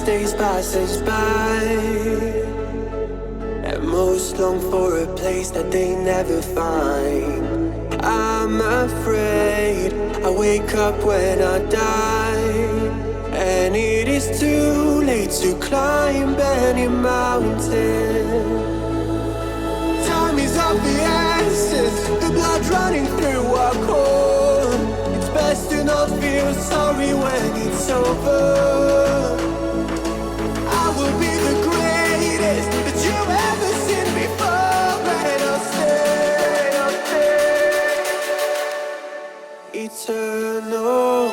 best days passes by, and most long for a place that they never find. I'm afraid I wake up when I die, and it is too late to climb any mountain. Time is of the essence, the blood running through our core. It's best to not feel sorry when it's over. I will be the greatest that you've ever seen before, and I'll stay eternal.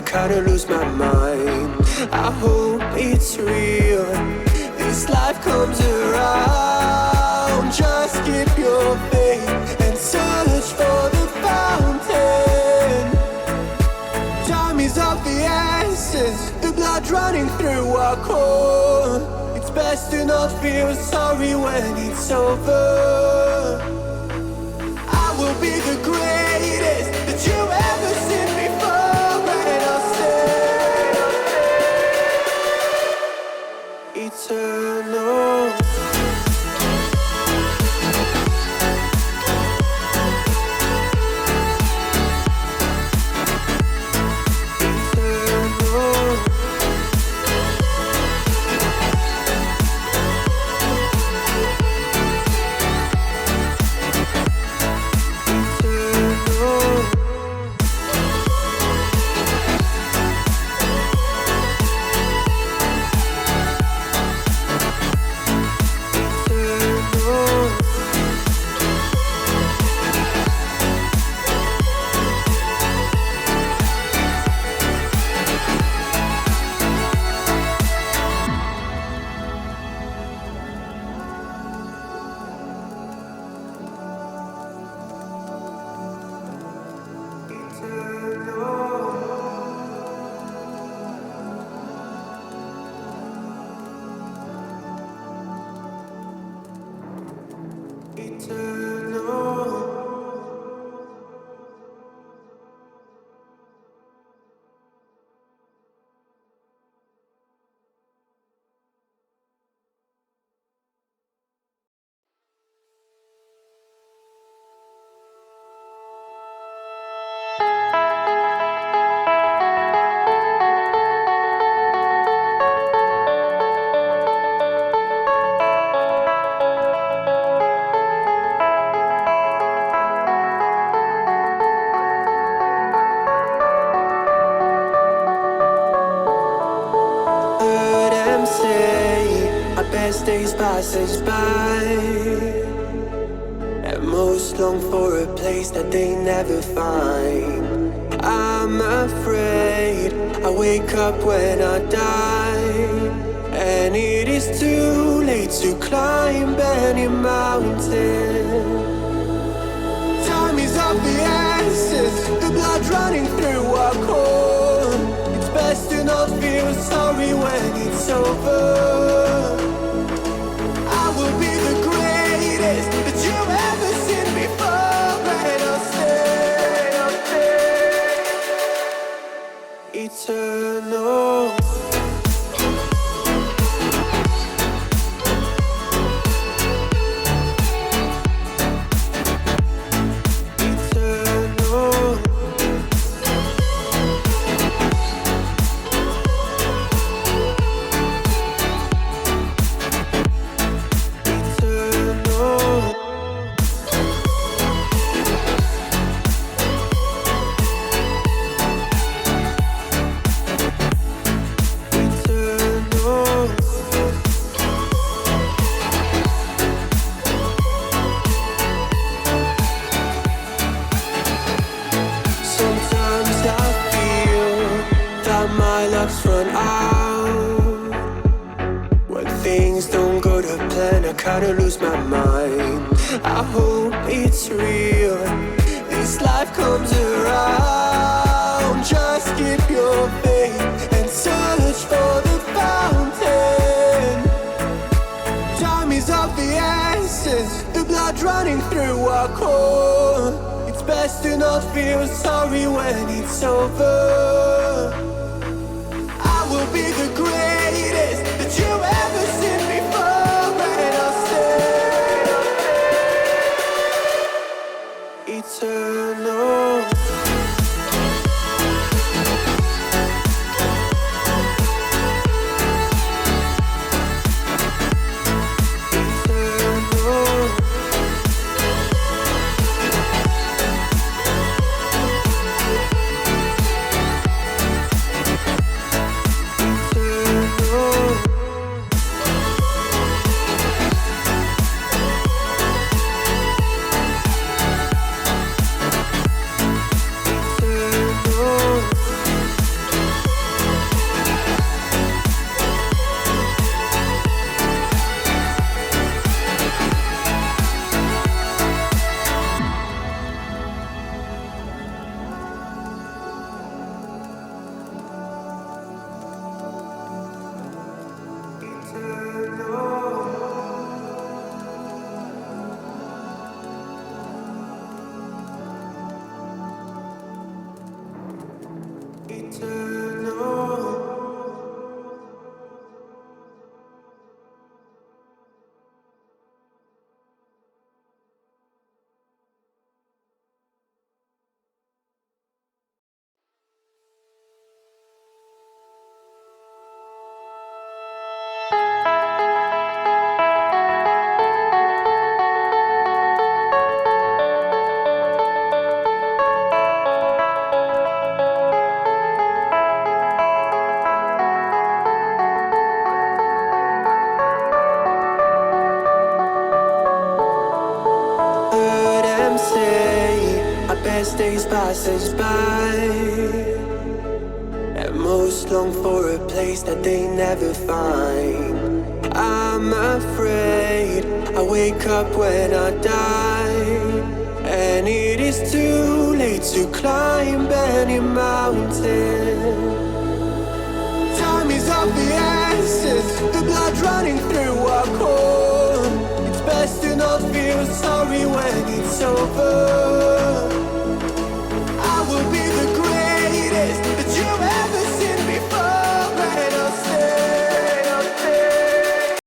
Kinda lose my mind. I hope it's real. This life comes around. Just keep your faith and search for the fountain. Time is of the essence, the blood running through our core. It's best to not feel sorry when it's over. I will be the greatest that you ever seen before. Eternal. Days passes by, and most long for a place that they never find. I'm afraid I wake up when I die, and it is too late to climb any mountain. Time is of the essence, the blood running through our core. It's best to not feel sorry when it's over. I will be the greatest that you've ever seen before, and I'll stay eternal. luck's run out. When things don't go to plan, I kinda lose my mind. I hope it's real, this life comes around. Just keep your faith and search for the fountain. Time is of the essence, the blood running through our core. It's best to not feel sorry when it's over. I will be the greatest that you ever seen before, and I'll stay eternal. Best days pass us by, and most long for a place that they never find. I'm afraid I wake up when I die, and it is too late to climb any mountain. Time is of the essence, the blood running through our core. It's best to not feel sorry when it's over.